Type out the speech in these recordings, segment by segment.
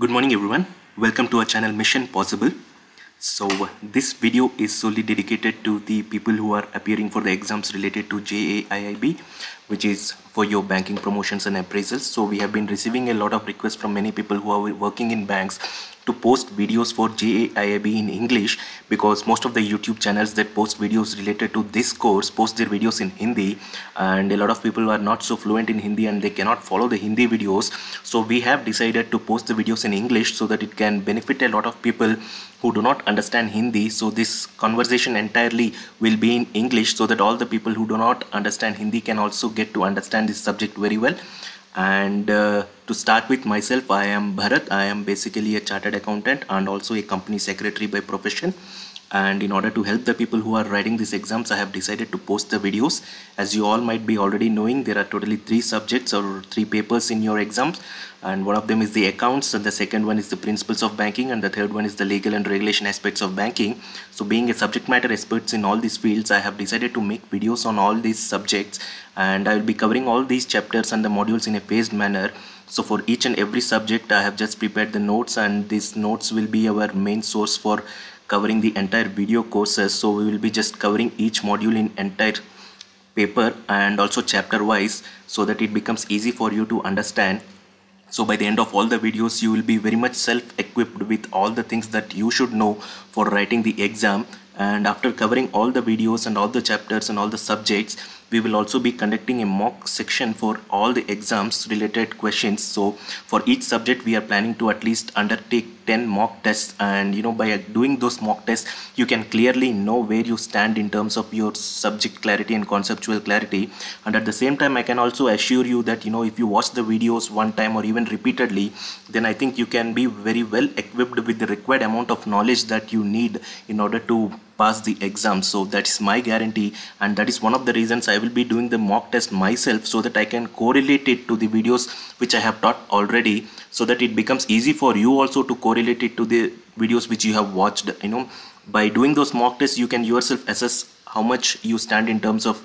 Good morning everyone. Welcome to our channel Mission Possible. This video is solely dedicated to the people who are appearing for the exams related to JAIIB, which is for your banking promotions and appraisals. So we have been receiving a lot of requests from many people who are working in banks to post videos for JAIIB in English, because most of the YouTube channels that post videos related to this course post their videos in Hindi, and a lot of people are not so fluent in Hindi and they cannot follow the Hindi videos. So we have decided to post the videos in English so that it can benefit a lot of people who do not understand Hindi. So this conversation entirely will be in English so that all the people who do not understand Hindi can also get to understand this subject very well. And to start with myself, I am Bharat. I am basically a chartered accountant and also a company secretary by profession. And in order to help the people who are writing these exams, I have decided to post the videos. As you all might be already knowing, there are totally 3 subjects or 3 papers in your exams, and one of them is the accounts, and the second one is the principles of banking, and the third one is the legal and regulation aspects of banking. So being a subject matter experts in all these fields, I have decided to make videos on all these subjects, and I will be covering all these chapters and the modules in a phased manner. So for each and every subject, I have just prepared the notes, and these notes will be our main source for covering the entire video courses. So we will be just covering each module in entire paper and also chapter wise, so that it becomes easy for you to understand. So by the end of all the videos, you will be very much self-equipped with all the things that you should know for writing the exam. And after covering all the videos and all the chapters and all the subjects, we will also be conducting a mock section for all the exams related questions. So for each subject, we are planning to at least undertake 10 mock tests, and by doing those mock tests, you can clearly know where you stand in terms of your subject clarity and conceptual clarity. And at the same time, I can also assure you that if you watch the videos one time or even repeatedly, then I think you can be very well equipped with the required amount of knowledge that you need in order to pass the exam. So that is my guarantee, and that is one of the reasons I will be doing the mock test myself, so that I can correlate it to the videos which I have taught already, so that it becomes easy for you also to correlate it to the videos which you have watched. By doing those mock tests, you can yourself assess how much you stand in terms of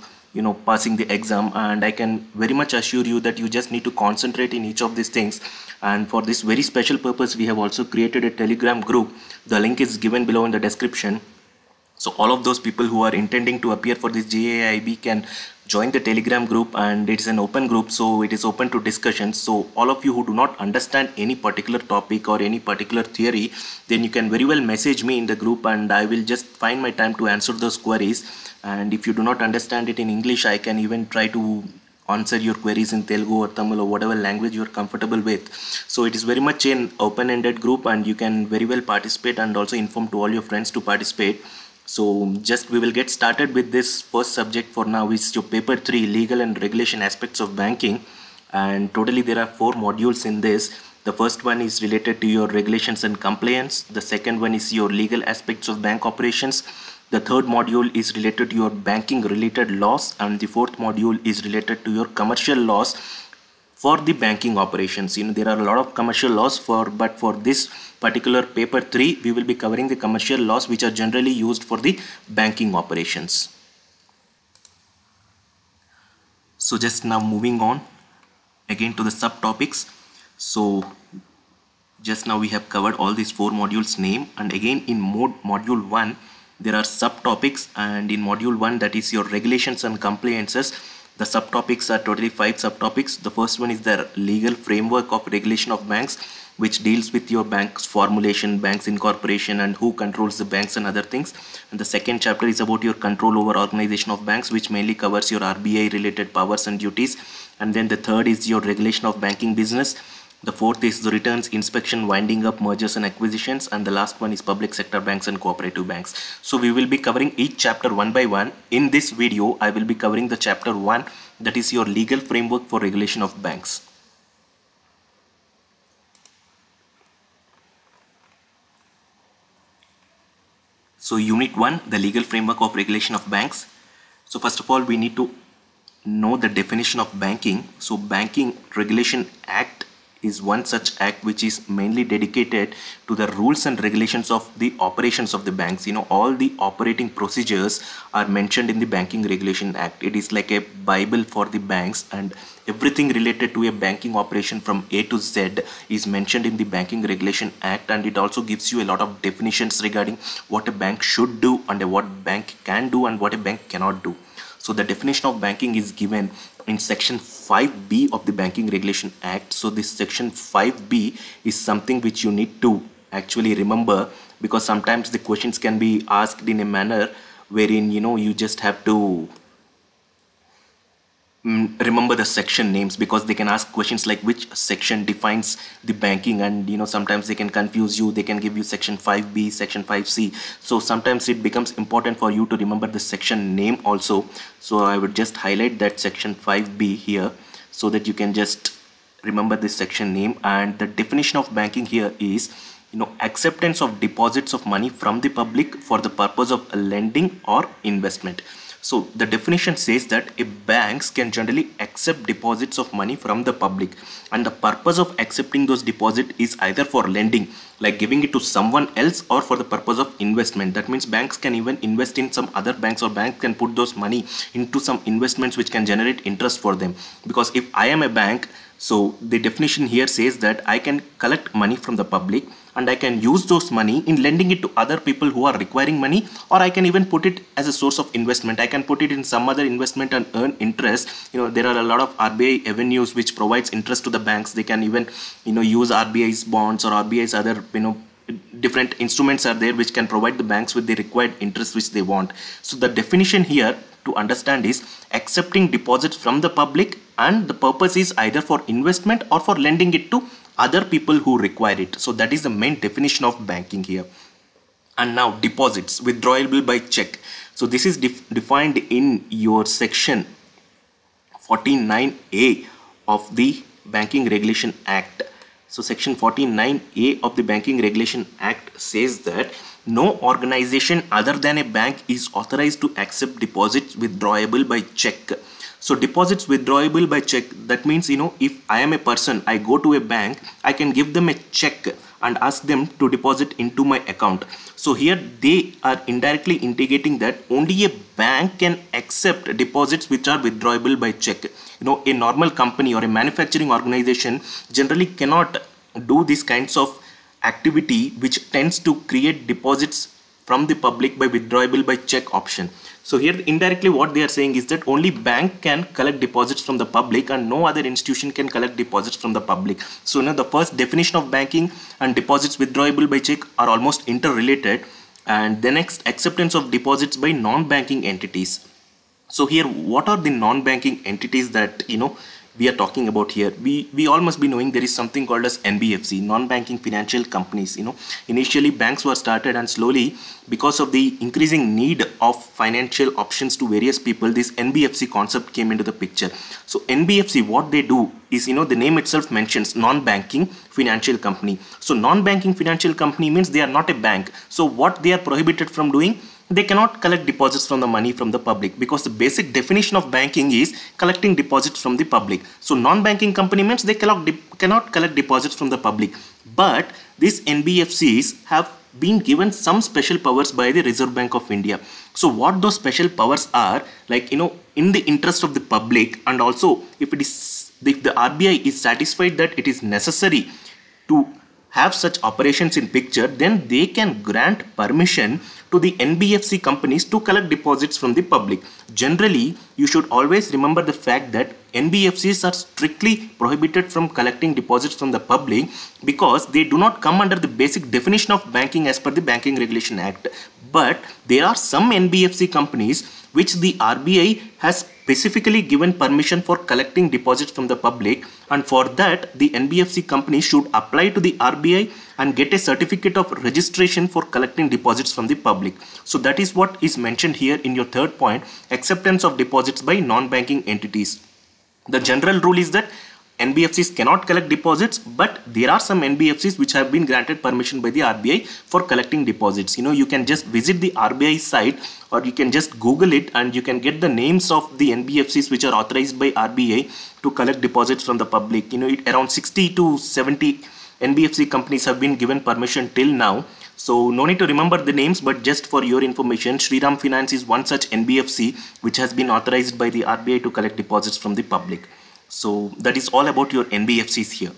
passing the exam. And I can very much assure you that you just need to concentrate in each of these things. And for this very special purpose, we have also created a Telegram group. The link is given below in the description. So all of those people who are intending to appear for this JAIIB can join the Telegram group, and it's an open group, so it is open to discussion. So all of you who do not understand any particular topic or any particular theory, then you can very well message me in the group, and I will just find my time to answer those queries. And if you do not understand it in English, I can even try to answer your queries in Telugu or Tamil or whatever language you are comfortable with. So it is very much an open-ended group, and you can very well participate and also inform to all your friends to participate. So we will get started with this first subject for now, which is your paper 3, legal and regulation aspects of banking. And totally there are 4 modules in this. The first one is related to your regulations and compliance. The second one is your legal aspects of bank operations. The third module is related to your banking related laws, and the fourth module is related to your commercial laws for the banking operations. There are a lot of commercial laws but for this particular paper 3, we will be covering the commercial laws which are generally used for the banking operations. So just now moving on again to the subtopics. So just now we have covered all these 4 modules name, and again in module 1 there are subtopics, and in module 1, that is your regulations and compliances, the subtopics are totally 5 subtopics. The first one is the legal framework of regulation of banks, which deals with your bank's formulation, bank's incorporation, and who controls the banks and other things. And the second chapter is about your control over organization of banks, which mainly covers your RBI related powers and duties. And then the third is your regulation of banking business. The fourth is the returns, inspection, winding up, mergers and acquisitions, and the last one is public sector banks and cooperative banks. So we will be covering each chapter one by one. In this video, I will be covering the chapter 1, that is your legal framework for regulation of banks. So unit 1, the legal framework of regulation of banks. So first of all, we need to know the definition of banking. So Banking Regulation Act is one such act which is mainly dedicated to the rules and regulations of the operations of the banks. All the operating procedures are mentioned in the Banking Regulation Act. It is like a Bible for the banks, and everything related to a banking operation from A to Z is mentioned in the Banking Regulation Act, and it also gives you a lot of definitions regarding what a bank should do and what bank can do and what a bank cannot do. So the definition of banking is given in section 5B of the Banking Regulation Act. So this section 5B is something which you need to actually remember, because sometimes the questions can be asked in a manner wherein you just have to remember the section names, because they can ask questions like which section defines the banking, and sometimes they can confuse you. They can give you section 5B, section 5C. So sometimes it becomes important for you to remember the section name also. So I would just highlight that section 5B here so that you can just remember this section name. And the definition of banking here is acceptance of deposits of money from the public for the purpose of lending or investment. So the definition says that a banks can generally accept deposits of money from the public, and the purpose of accepting those deposits is either for lending, like giving it to someone else, or for the purpose of investment. That means banks can even invest in some other banks, or banks can put those money into some investments which can generate interest for them. Because if I am a bank, so the definition here says that I can collect money from the public and I can use those money in lending it to other people who are requiring money, or I can even put it as a source of investment. I can put it in some other investment and earn interest. There are a lot of RBI avenues which provides interest to the banks. They can even use RBI's bonds or RBI's other different instruments are there which can provide the banks with the required interest which they want. So the definition here to understand is accepting deposits from the public, and the purpose is either for investment or for lending it to other people who require it. So that is the main definition of banking here. And now deposits, withdrawable by check. So this is defined in your section 49A of the Banking Regulation Act. So section 49A of the Banking Regulation Act says that no organization other than a bank is authorized to accept deposits withdrawable by check. So deposits withdrawable by check, that means if I am a person, I go to a bank, I can give them a check and ask them to deposit into my account. So here they are indirectly indicating that only a bank can accept deposits which are withdrawable by check. A normal company or a manufacturing organization generally cannot do these kinds of activity which tends to create deposits from the public by withdrawable by check option. So here indirectly what they are saying is that only bank can collect deposits from the public and no other institution can collect deposits from the public. So the first definition of banking and deposits withdrawable by check are almost interrelated. And the next, acceptance of deposits by non-banking entities. So here what are the non-banking entities that we are talking about here? We all must be knowing there is something called as NBFC, non-banking financial companies. Initially banks were started, and slowly because of the increasing need of financial options to various people, this NBFC concept came into the picture. So NBFC, what they do is, the name itself mentions non-banking financial company. So non-banking financial company means they are not a bank. So what they are prohibited from doing? They cannot collect deposits from the money from the public, because the basic definition of banking is collecting deposits from the public. So non-banking company means they cannot collect deposits from the public. But these NBFCs have been given some special powers by the Reserve Bank of India. So what those special powers are, like in the interest of the public, and also if the RBI is satisfied that it is necessary to have such operations in picture, then they can grant permission to the NBFC companies to collect deposits from the public. Generally, you should always remember the fact that NBFCs are strictly prohibited from collecting deposits from the public, because they do not come under the basic definition of banking as per the Banking Regulation Act. But there are some NBFC companies which the RBI has specifically given permission for collecting deposits from the public, and for that the NBFC company should apply to the RBI and get a certificate of registration for collecting deposits from the public. So that is what is mentioned here in your third point, acceptance of deposits by non-banking entities. The general rule is that NBFCs cannot collect deposits, but there are some NBFCs which have been granted permission by the RBI for collecting deposits. You can just visit the RBI site, or you can just Google it, and you can get the names of the NBFCs which are authorized by RBI to collect deposits from the public. Around 60 to 70 NBFC companies have been given permission till now. So no need to remember the names, but just for your information, Shriram Finance is one such NBFC which has been authorized by the RBI to collect deposits from the public. So that is all about your NBFCs here.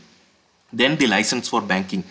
Then the license for banking.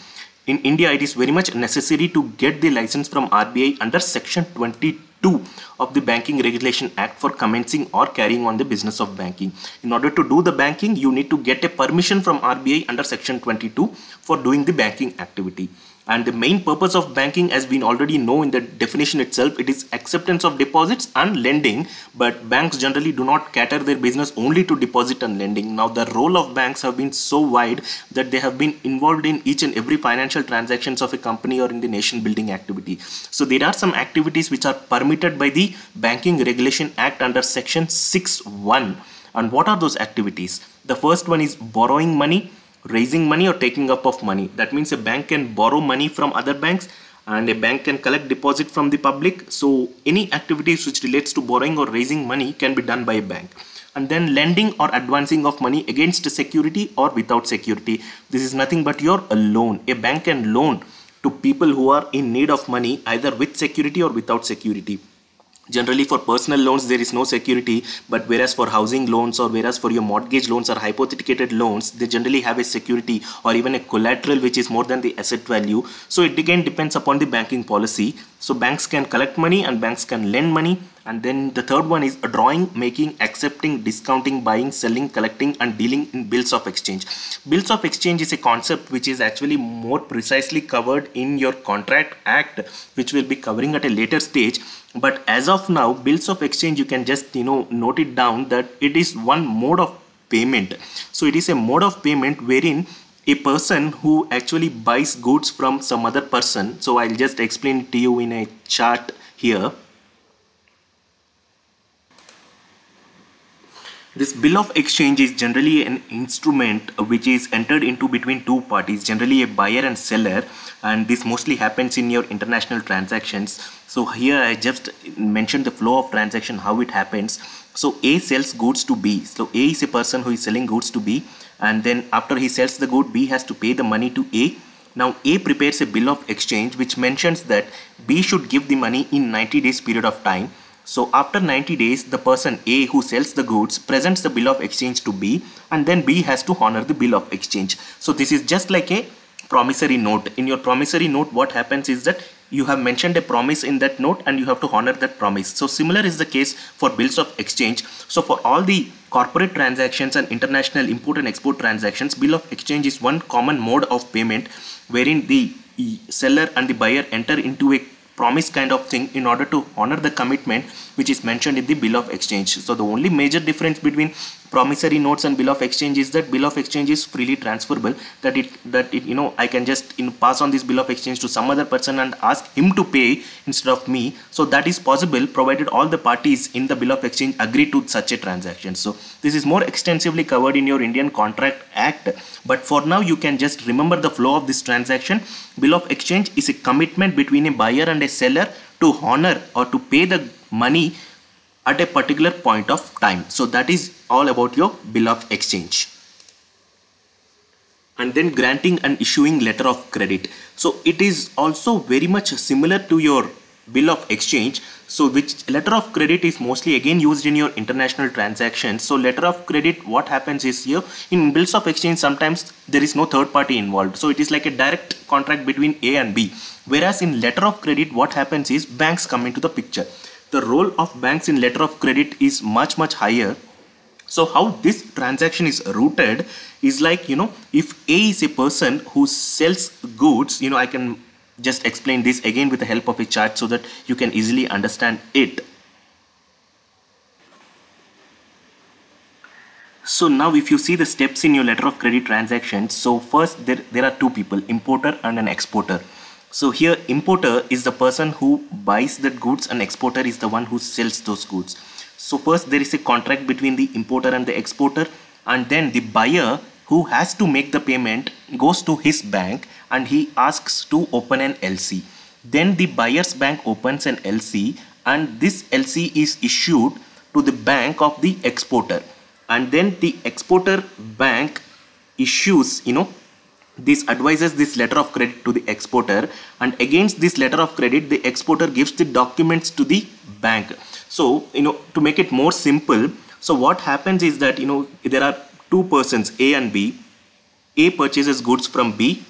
In India, it is very much necessary to get the license from RBI under Section 22 of the Banking Regulation Act for commencing or carrying on the business of banking. In order to do the banking, you need to get a permission from RBI under Section 22 for doing the banking activity. And the main purpose of banking, as we already know in the definition itself, it is acceptance of deposits and lending. But banks generally do not cater their business only to deposit and lending. Now the role of banks have been so wide that they have been involved in each and every financial transactions of a company or in the nation building activity. So there are some activities which are permitted by the Banking Regulation Act under Section 6(1). And what are those activities? The first one is borrowing money, raising money, or taking up of money. That means a bank can borrow money from other banks and a bank can collect deposit from the public. So any activities which relates to borrowing or raising money can be done by a bank. And then lending or advancing of money against security or without security. This is nothing but your loan. A bank can loan to people who are in need of money either with security or without security. Generally for personal loans there is no security, but whereas for housing loans or whereas for your mortgage loans or hypothecated loans, they generally have a security or even a collateral which is more than the asset value. So it again depends upon the banking policy. So banks can collect money and banks can lend money. And then the third one is drawing, making, accepting, discounting, buying, selling, collecting and dealing in bills of exchange. Bills of exchange is a concept which is actually more precisely covered in your Contract Act, which we'll be covering at a later stage. But as of now, bills of exchange, you can just note it down that it is one mode of payment. So it is a mode of payment wherein a person who actually buys goods from some other person. So I'll just explain it to you in a chart here. This bill of exchange is generally an instrument which is entered into between two parties, generally a buyer and seller, and this mostly happens in your international transactions. So here I just mentioned the flow of transaction, how it happens. So A sells goods to B. So A is a person who is selling goods to B, and then after he sells the good, B has to pay the money to A. Now A prepares a bill of exchange which mentions that B should give the money in 90 days period of time. So after 90 days, the person A who sells the goods presents the bill of exchange to B, and then B has to honor the bill of exchange. So this is just like a promissory note. In your promissory note, what happens is that you have mentioned a promise in that note and you have to honor that promise. So similar is the case for bills of exchange. So for all the corporate transactions and international import and export transactions, bill of exchange is one common mode of payment wherein the seller and the buyer enter into a promise kind of thing in order to honor the commitment which is mentioned in the bill of exchange. So the only major difference between promissory notes and bill of exchange is that bill of exchange is freely transferable, that I can just pass on this bill of exchange to some other person and ask him to pay instead of me. So that is possible provided all the parties in the bill of exchange agree to such a transaction. So this is more extensively covered in your Indian Contract Act, but for now you can just remember the flow of this transaction. Bill of exchange is a commitment between a buyer and a seller to honor or to pay the money at a particular point of time. So that is all about your bill of exchange. And then granting and issuing letter of credit. So it is also very much similar to your bill of exchange. So which letter of credit is mostly again used in your international transactions. So letter of credit, what happens is here in bills of exchange sometimes there is no third party involved. So it is like a direct contract between A and B. Whereas in letter of credit, what happens is banks come into the picture. The role of banks in letter of credit is much higher. So how this transaction is routed is like, if A is a person who sells goods, I can just explain this again with the help of a chart so that you can easily understand it. So now if you see the steps in your letter of credit transaction, so first there are two people, importer and an exporter. So here importer is the person who buys the goods and exporter is the one who sells those goods. So first there is a contract between the importer and the exporter, and then the buyer who has to make the payment goes to his bank and he asks to open an LC. Then the buyer's bank opens an LC and this LC is issued to the bank of the exporter, and then the exporter bank issues, this advises this letter of credit to the exporter, and against this letter of credit the exporter gives the documents to the bank. So to make it more simple, so what happens is that there are two persons, A and B. A purchases goods from B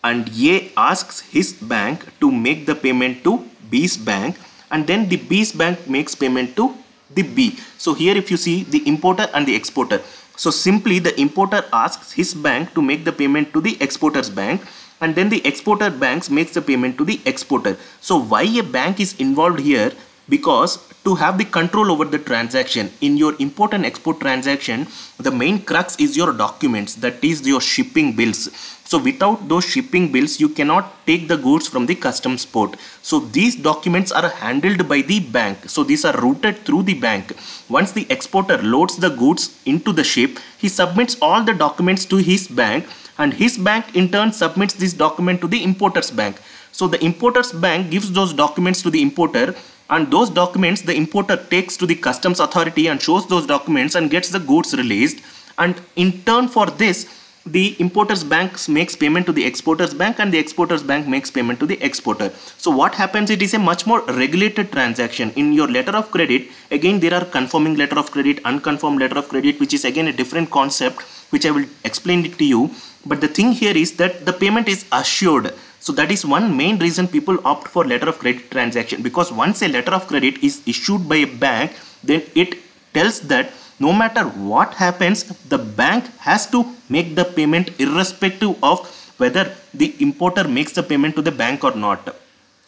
and A asks his bank to make the payment to B's bank, and then the B's bank makes payment to the B. So here if you see the importer and the exporter, so simply the importer asks his bank to make the payment to the exporter's bank, and then the exporter banks makes the payment to the exporter. So why a bank is involved here? Because to have the control over the transaction in your import and export transaction, the main crux is your documents, that is your shipping bills. So without those shipping bills you cannot take the goods from the customs port. So these documents are handled by the bank. So these are routed through the bank. Once the exporter loads the goods into the ship, he submits all the documents to his bank, and his bank in turn submits this document to the importer's bank. So the importer's bank gives those documents to the importer, and those documents the importer takes to the customs authority and shows those documents and gets the goods released, and in turn for this the importer's bank makes payment to the exporter's bank and the exporter's bank makes payment to the exporter. So what happens, it is a much more regulated transaction. In your letter of credit, again there are conforming letter of credit, unconformed letter of credit, which is again a different concept which I will explain it to you. But the thing here is that the payment is assured. So that is one main reason people opt for letter of credit transaction, because once a letter of credit is issued by a bank, then it tells that no matter what happens, the bank has to make the payment irrespective of whether the importer makes the payment to the bank or not.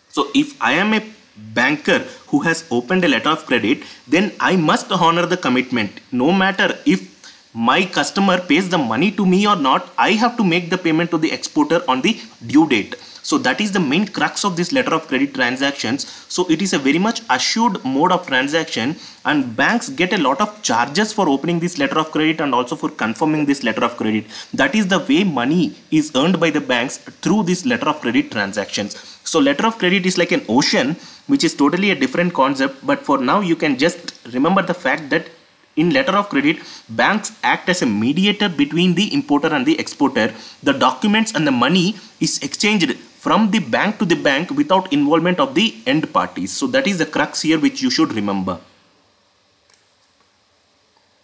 So if I am a banker who has opened a letter of credit, then I must honor the commitment. No matter if my customer pays the money to me or not, I have to make the payment to the exporter on the due date. So that is the main crux of this letter of credit transactions. So it is a very much assured mode of transaction, and banks get a lot of charges for opening this letter of credit and also for confirming this letter of credit. That is the way money is earned by the banks through this letter of credit transactions. So letter of credit is like an ocean, which is totally a different concept, but for now you can just remember the fact that in letter of credit, banks act as a mediator between the importer and the exporter. The documents and the money is exchanged from the bank to the bank without involvement of the end parties. So that is the crux here which you should remember.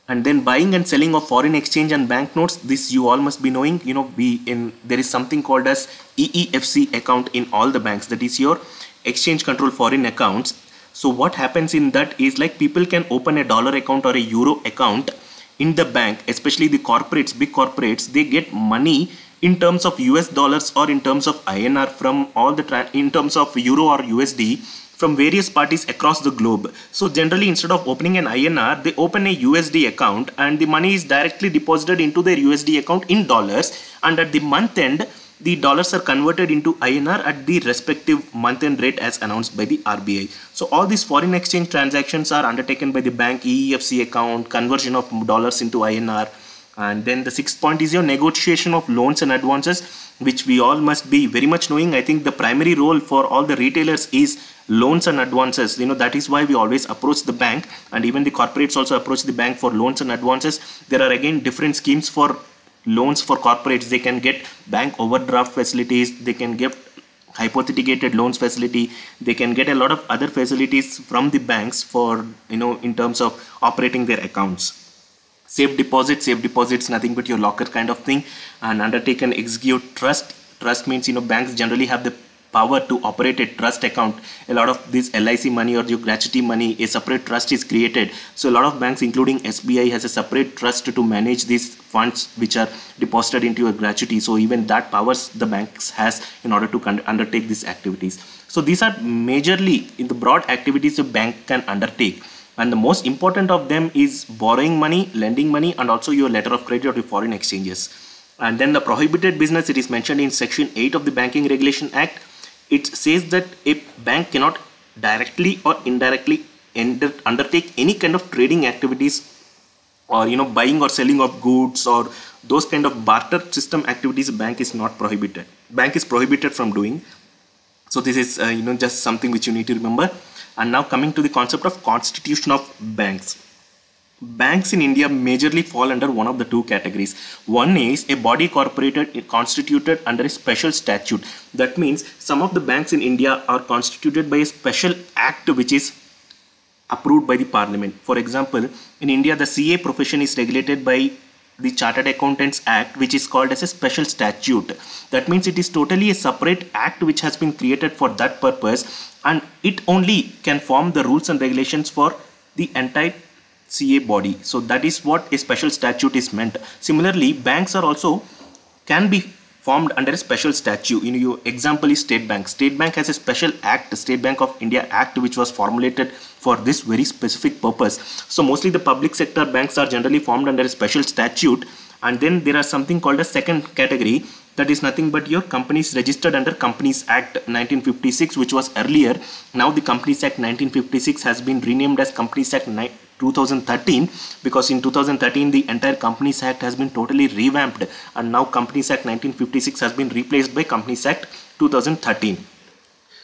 And then buying and selling of foreign exchange and banknotes, this you all must be knowing. There is something called as EEFC account in all the banks, that is your exchange control foreign accounts. So what happens in that is, like, people can open a dollar account or a euro account in the bank, especially the corporates, big corporates. They get money in terms of US dollars or in terms of INR from all the in terms of euro or USD from various parties across the globe. So generally, instead of opening an INR, they open a USD account and the money is directly deposited into their USD account in dollars, and at the month end the dollars are converted into INR at the respective month-end rate as announced by the RBI. So all these foreign exchange transactions are undertaken by the bank, EEFC account, conversion of dollars into INR. And then the sixth point is your negotiation of loans and advances, which we all must be very much knowing. I think the primary role for all the retailers is loans and advances. That is why we always approach the bank, and even the corporates also approach the bank for loans and advances. There are again different schemes for loans for corporates. They can get bank overdraft facilities, they can get hypothecated loans facility, they can get a lot of other facilities from the banks for in terms of operating their accounts. Safe deposits, nothing but your locker kind of thing. And undertake and execute trust. Trust means banks generally have the power to operate a trust account. A lot of this LIC money or your gratuity money, a separate trust is created. So a lot of banks, including SBI, has a separate trust to manage these funds which are deposited into your gratuity. So even that powers the banks has in order to undertake these activities. So these are majorly in the broad activities a bank can undertake. And the most important of them is borrowing money, lending money, and also your letter of credit or your foreign exchanges. And then the prohibited business, it is mentioned in Section 8 of the Banking Regulation Act. It says that a bank cannot directly or indirectly undertake any kind of trading activities or buying or selling of goods or those kind of barter system activities, bank is not prohibited. Bank is prohibited from doing. So this is just something which you need to remember. And now coming to the concept of constitution of banks. Banks in India majorly fall under one of the two categories. One is a body constituted under a special statute. That means some of the banks in India are constituted by a special act which is approved by the parliament. For example, in India the CA profession is regulated by the Chartered Accountants Act, which is called as a special statute. That means it is totally a separate act which has been created for that purpose, and it only can form the rules and regulations for the entire CA body. So that is what a special statute is meant. Similarly, banks are also can be formed under a special statute. Your example is State Bank. State Bank has a special act, State Bank of India Act, which was formulated for this very specific purpose. So mostly the public sector banks are generally formed under a special statute, and then there are something called a second category, that is nothing but your companies registered under Companies Act 1956, which was earlier. Now the Companies Act 1956 has been renamed as Companies Act 2013, because in 2013 the entire Companies Act has been totally revamped, and now Companies Act 1956 has been replaced by Companies Act 2013.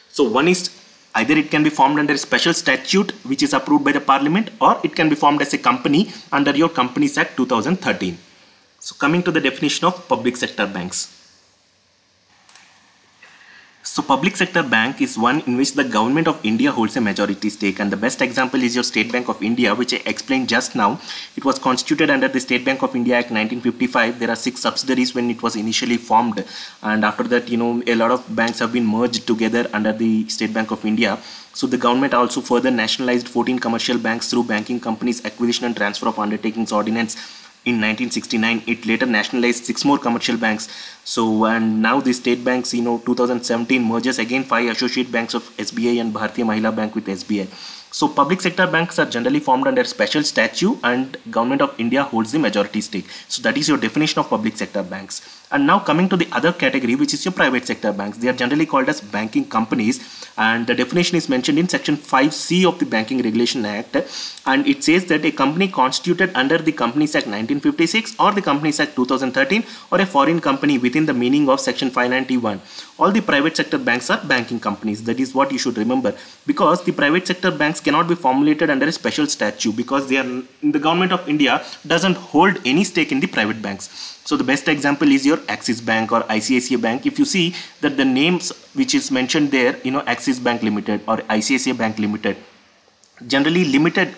So one is either it can be formed under a special statute which is approved by the parliament, or it can be formed as a company under your Companies Act 2013. So coming to the definition of public sector banks. So public sector bank is one in which the government of India holds a majority stake, and the best example is your State Bank of India, which I explained just now. It was constituted under the State Bank of India Act 1955. There are 6 subsidiaries when it was initially formed, and after that a lot of banks have been merged together under the State Bank of India. So the government also further nationalized 14 commercial banks through Banking Companies Acquisition and Transfer of Undertakings Ordinance in 1969. It later nationalized 6 more commercial banks. So and now the state banks 2017 merges again 5 associate banks of SBI and Bharatiya Mahila Bank with SBI. So public sector banks are generally formed under special statute, and government of India holds the majority stake. So that is your definition of public sector banks. And now coming to the other category, which is your private sector banks. They are generally called as banking companies, and the definition is mentioned in section 5C of the Banking Regulation Act, and it says that a company constituted under the Companies Act 1956 or the Companies Act 2013 or a foreign company within the meaning of section 591. All the private sector banks are banking companies. That is what you should remember, because the private sector banks cannot be formulated under a special statute, because they are the government of India doesn't hold any stake in the private banks. So the best example is your Axis Bank or ICICI Bank. If you see that the names which is mentioned there, Axis Bank Limited or ICICI Bank Limited, generally limited,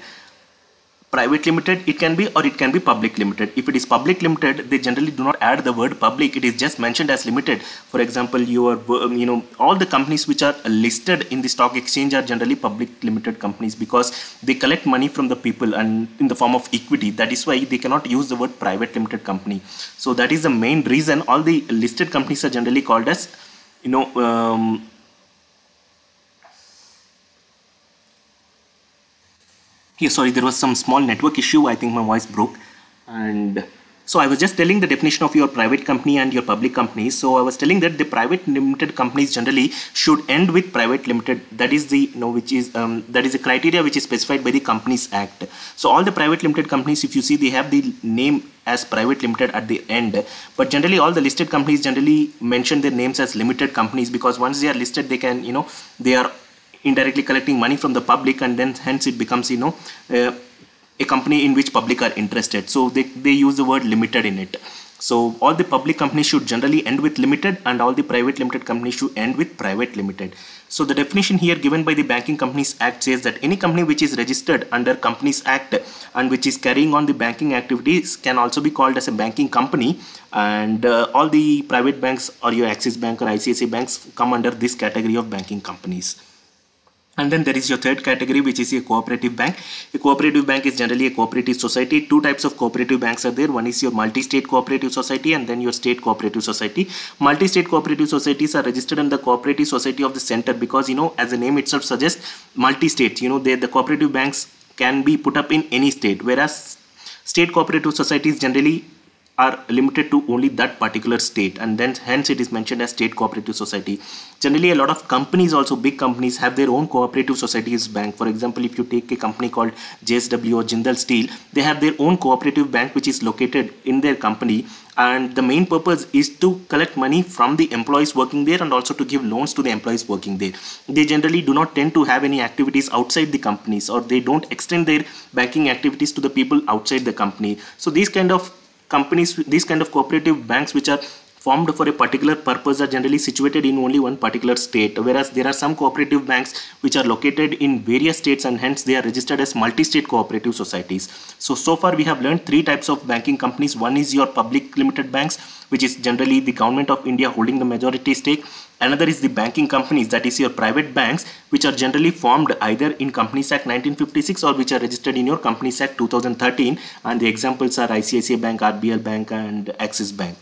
private limited it can be, or it can be public limited. If it is public limited, they generally do not add the word public. It is just mentioned as limited. For example, your all the companies which are listed in the stock exchange are generally public limited companies, because they collect money from the people and in the form of equity. That is why they cannot use the word private limited company. So that is the main reason all the listed companies are generally called as sorry, there was some small network issue. I think my voice broke. And so I was just telling the definition of your private company and your public companies. So I was telling that the private limited companies generally should end with private limited. That is the that is the criteria which is specified by the Companies Act. So all the private limited companies, if you see, they have the name as private limited at the end, but generally all the listed companies generally mention their names as limited companies, because once they are listed, they can they are indirectly collecting money from the public, and then hence it becomes a company in which public are interested. So they use the word limited in it. So all the public companies should generally end with limited, and all the private limited companies should end with private limited. So the definition here given by the Banking Companies Act says that any company which is registered under Companies Act and which is carrying on the banking activities can also be called as a banking company, and all the private banks or your Axis Bank or ICICI banks come under this category of banking companies. And then there is your third category, which is a cooperative bank. A cooperative bank is generally a cooperative society. 2 types of cooperative banks are there. One is your multi-state cooperative society, and then your state cooperative society. Multi-state cooperative societies are registered in the cooperative society of the center, because as the name itself suggests, multi-state, the cooperative banks can be put up in any state, whereas state cooperative societies generally are limited to only that particular state, and then hence it is mentioned as state cooperative society. Generally, a lot of companies, also big companies, have their own cooperative societies bank. For example, if you take a company called JSW or Jindal Steel, they have their own cooperative bank which is located in their company, and the main purpose is to collect money from the employees working there and also to give loans to the employees working there. They generally do not tend to have any activities outside the companies, or they don't extend their banking activities to the people outside the company. So these kind of companies, these kind of cooperative banks which are formed for a particular purpose, are generally situated in only one particular state, whereas there are some cooperative banks which are located in various states, and hence they are registered as multi-state cooperative societies. So far we have learned three types of banking companies. One is your public limited banks, which is generally the government of India holding the majority stake. Another is the banking companies, that is your private banks, which are generally formed either in Companies Act 1956 or which are registered in your Companies Act 2013, and the examples are ICICI Bank, RBL Bank and Axis Bank.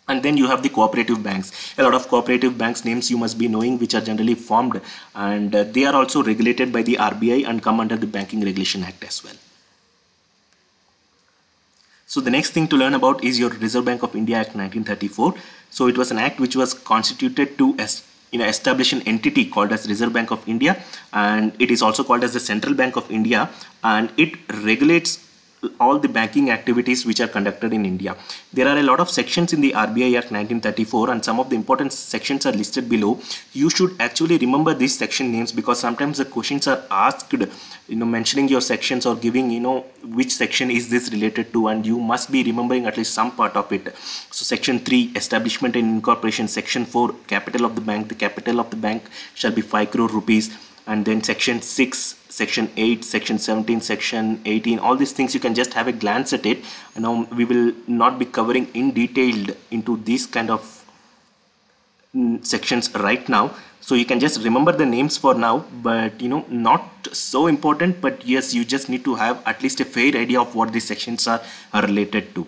And then you have the cooperative banks. A lot of cooperative banks names you must be knowing, which are generally formed, and they are also regulated by the RBI and come under the Banking Regulation Act as well. So the next thing to learn about is your Reserve Bank of India Act 1934. So it was an act which was constituted to establish an entity called as Reserve Bank of India, and it is also called as the Central Bank of India, and it regulates all the banking activities which are conducted in India. There are a lot of sections in the RBI Act 1934, and some of the important sections are listed below. You should actually remember these section names, because sometimes the questions are asked, mentioning your sections or giving, which section is this related to, and you must be remembering at least some part of it. So section 3, establishment and incorporation. Section 4, capital of the bank. The capital of the bank shall be 5 crore rupees. And then section 6, section 8, section 17, section 18, all these things you can just have a glance at it. Now we will not be covering in detail into these kind of sections right now, so you can just remember the names for now, but not so important. But yes, you just need to have at least a fair idea of what these sections are related to.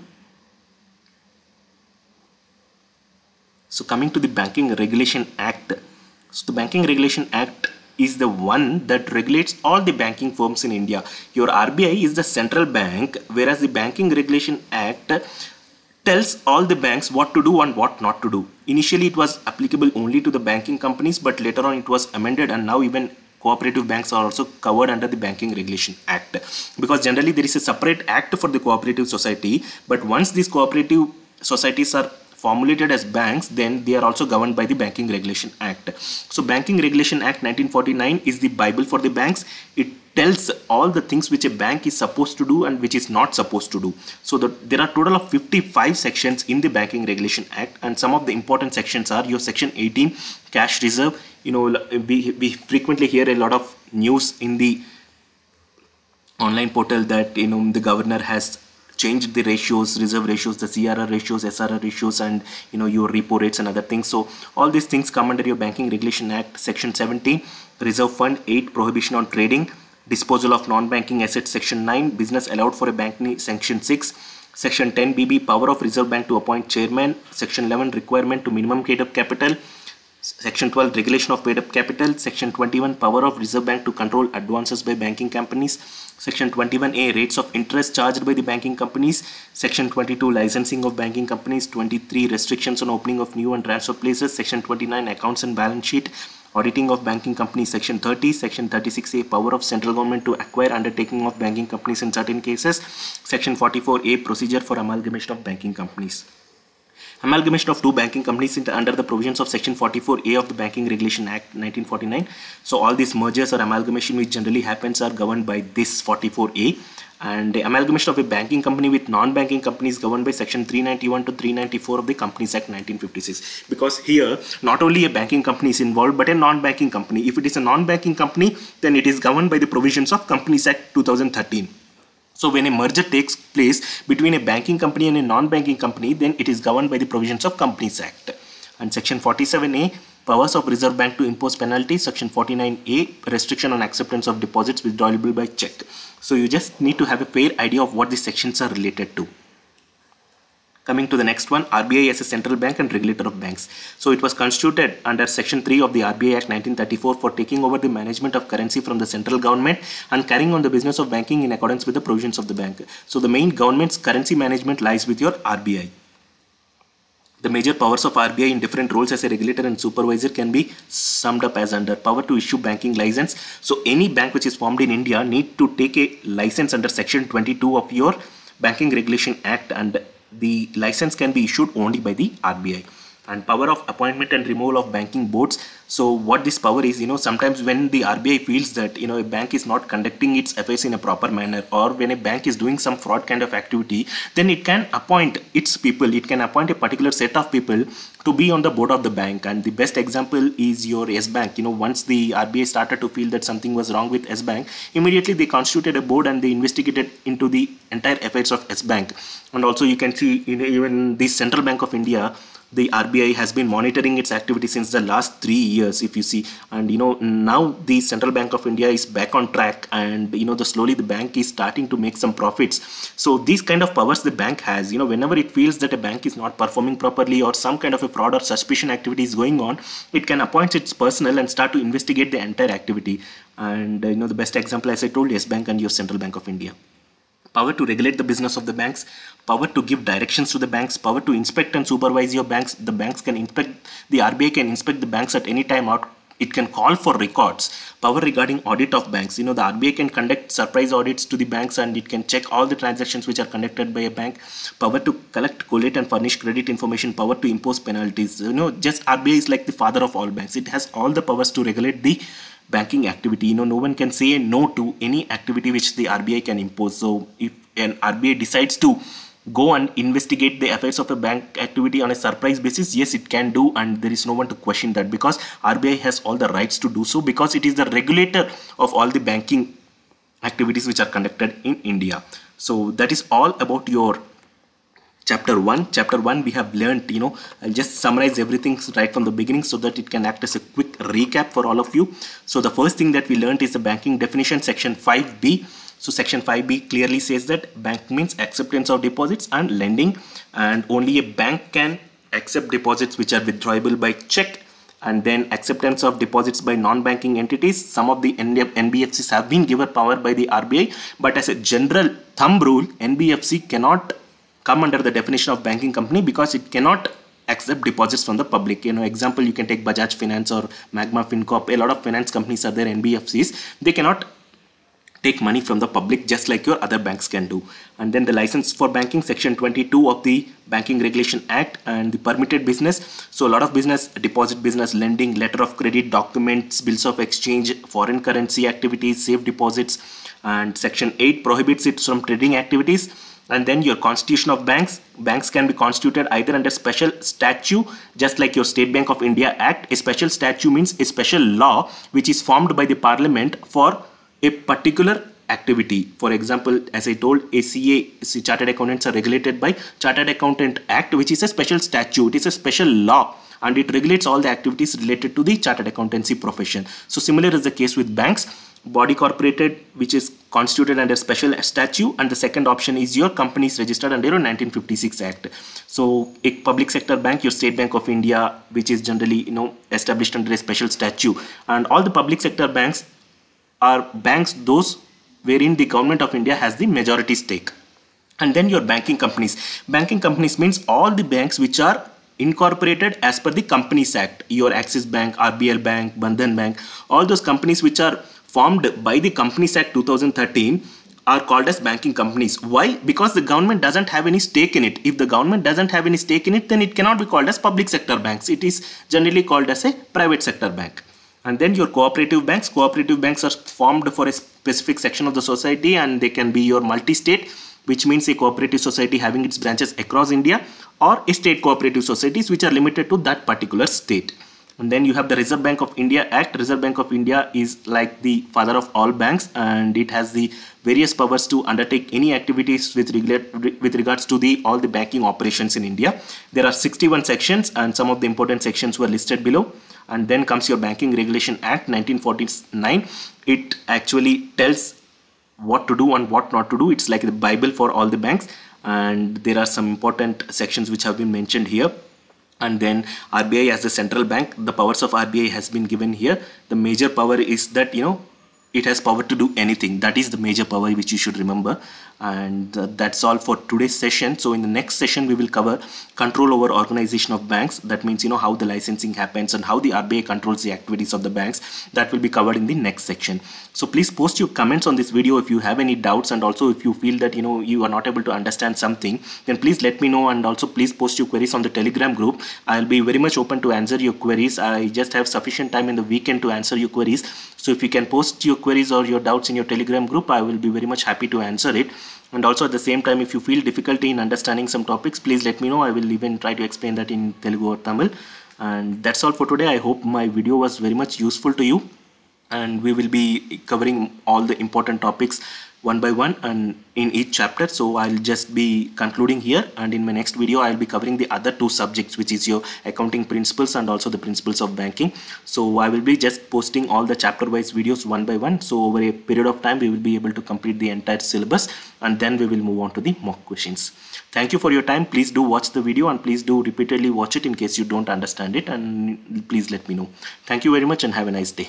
So coming to the Banking Regulation Act. So the Banking Regulation Act is the one that regulates all the banking firms in India. Your RBI is the central bank, whereas the Banking Regulation Act tells all the banks what to do and what not to do. Initially it was applicable only to the banking companies, but later on it was amended, and now even cooperative banks are also covered under the Banking Regulation Act, because generally there is a separate act for the cooperative society, but once these cooperative societies are formulated as banks, then they are also governed by the Banking Regulation Act. So Banking Regulation Act 1949 is the Bible for the banks. It tells all the things which a bank is supposed to do and which is not supposed to do. So there are total of 55 sections in the Banking Regulation Act, and some of the important sections are your section 18, cash reserve. We frequently hear a lot of news in the online portal that the governor has changed the ratios, reserve ratios, the CRR ratios, SRR ratios, and your repo rates and other things. So all these things come under your Banking Regulation Act. Section 17, reserve fund. 8, prohibition on trading, disposal of non-banking assets. Section 9, business allowed for a bank. Section 6, section 10 BB, power of Reserve Bank to appoint chairman. Section 11, requirement to minimum paid up capital. Section 12, regulation of paid up capital. Section 21, power of Reserve Bank to control advances by banking companies. Section 21A, rates of interest charged by the banking companies. Section 22, licensing of banking companies. 23, restrictions on opening of new and transfer places. Section 29, accounts and balance sheet, auditing of banking companies. Section 30, Section 36A, power of central government to acquire undertaking of banking companies in certain cases. Section 44A, procedure for amalgamation of banking companies. Amalgamation of two banking companies under the provisions of Section 44A of the Banking Regulation Act 1949. So all these mergers or amalgamation which generally happens are governed by this 44A, and the amalgamation of a banking company with non-banking companies governed by Section 391 to 394 of the Companies Act 1956. Because here not only a banking company is involved but a non-banking company. If it is a non-banking company, then it is governed by the provisions of Companies Act 2013. So when a merger takes place between a banking company and a non-banking company, then it is governed by the provisions of Companies Act. And Section 47A, powers of Reserve Bank to impose penalties. Section 49A, restriction on acceptance of deposits withdrawable by check. So you just need to have a fair idea of what these sections are related to. Coming to the next one, RBI as a central bank and regulator of banks. So it was constituted under Section 3 of the RBI Act 1934 for taking over the management of currency from the central government and carrying on the business of banking in accordance with the provisions of the bank. So the main government's currency management lies with your RBI. The major powers of RBI in different roles as a regulator and supervisor can be summed up as under: power to issue banking license. So any bank which is formed in India need to take a license under Section 22 of your Banking Regulation Act, and the license can be issued only by the RBI. And power of appointment and removal of banking boards. So what this power is, sometimes when the RBI feels that a bank is not conducting its affairs in a proper manner, or when a bank is doing some fraud kind of activity, then it can appoint its people, it can appoint a particular set of people to be on the board of the bank. And the best example is your S Bank. Once the RBI started to feel that something was wrong with S Bank, immediately they constituted a board and they investigated into the entire affairs of S Bank. And also you can see even the Central Bank of India, the RBI has been monitoring its activity since the last 3 years, if you see. And now the Central Bank of India is back on track, and slowly the bank is starting to make some profits. So these kind of powers the bank has, whenever it feels that a bank is not performing properly or some kind of a fraud or suspicion activity is going on, it can appoint its personnel and start to investigate the entire activity. And the best example, as I told, Yes Bank and your Central Bank of India. Power to regulate the business of the banks, power to give directions to the banks, power to inspect and supervise your banks. The banks can inspect, the RBI can inspect the banks at any time out. It can call for records. Power regarding audit of banks. The RBI can conduct surprise audits to the banks, and it can check all the transactions which are conducted by a bank. Power to collect, collate and furnish credit information. Power to impose penalties. Just RBI is like the father of all banks. It has all the powers to regulate the banking activity. No one can say no to any activity which the RBI can impose. So if an RBI decides to go and investigate the affairs of a bank activity on a surprise basis, yes, it can do, and there is no one to question that, because RBI has all the rights to do so, because it is the regulator of all the banking activities which are conducted in India. So that is all about your Chapter 1. Chapter 1 we have learned, I'll just summarize everything right from the beginning so that it can act as a quick recap for all of you. So the first thing that we learned is the banking definition, Section 5B. So Section 5B clearly says that bank means acceptance of deposits and lending, and only a bank can accept deposits which are withdrawable by check, and then acceptance of deposits by non-banking entities. Some of the NBFCs have been given power by the RBI, but as a general thumb rule, NBFC cannot come under the definition of banking company because it cannot accept deposits from the public. Example, you can take Bajaj Finance or Magma Fincorp. A lot of finance companies are there, NBFCs. They cannot take money from the public just like your other banks can do. And then the license for banking, Section 22 of the Banking Regulation Act, and the permitted business. So a lot of business, deposit business, lending, letter of credit, documents, bills of exchange, foreign currency activities, safe deposits. And Section 8 prohibits it from trading activities. And then your constitution of banks. Banks can be constituted either under special statute, just like your State Bank of India Act. A special statute means a special law which is formed by the Parliament for a particular activity. For example, as I told, ACA, Chartered Accountants are regulated by Chartered Accountant Act, which is a special statute. It is a special law, and it regulates all the activities related to the chartered accountancy profession. So similar is the case with banks. Body corporated, which is constituted under special statute, and the second option is your company is registered under your 1956 Act. So a public sector bank, your State Bank of India, which is generally established under a special statute. And all the public sector banks are banks those wherein the government of India has the majority stake. And then your banking companies. Banking companies means all the banks which are incorporated as per the Companies Act. Your Axis Bank, RBL Bank, Bandhan Bank, all those companies which are formed by the Companies Act 2013 are called as banking companies. Why? Because the government doesn't have any stake in it. If the government doesn't have any stake in it, then it cannot be called as public sector banks. It is generally called as a private sector bank. And then your cooperative banks. Cooperative banks are formed for a specific section of the society, and they can be your multi-state, which means a cooperative society having its branches across India, or a state cooperative societies which are limited to that particular state. And then you have the Reserve Bank of India Act. Reserve Bank of India is like the father of all banks, and it has the various powers to undertake any activities with regards to all the banking operations in India. There are 61 sections, and some of the important sections were listed below. And then comes your Banking Regulation Act 1949. It actually tells what to do and what not to do. It's like the Bible for all the banks. and there are some important sections which have been mentioned here. And then RBI as the central bank, the powers of RBI has been given here. The major power is that, it has power to do anything. That is the major power which you should remember. And that's all for today's session. So in the next session we will cover control over organization of banks. That means how the licensing happens and how the RBI controls the activities of the banks. That will be covered in the next section. So please post your comments on this video if you have any doubts, and also if you feel that you are not able to understand something, then please let me know. And also please post your queries on the Telegram group. I'll be very much open to answer your queries. I just have sufficient time in the weekend to answer your queries. So if you can post your queries or your doubts in your Telegram group, I will be very much happy to answer it. And also at the same time, if you feel difficulty in understanding some topics, please let me know. I will even try to explain that in Telugu or Tamil. And that's all for today. I hope my video was very much useful to you. And we will be covering all the important topics one by one and in each chapter. So I'll just be concluding here, and in my next video I'll be covering the other two subjects, which is your accounting principles and also the principles of banking. So I will be just posting all the chapter wise videos one by one. So over a period of time we will be able to complete the entire syllabus, and then we will move on to the mock questions. Thank you for your time. Please do watch the video, and please do repeatedly watch it in case you don't understand it, and please let me know. Thank you very much and have a nice day.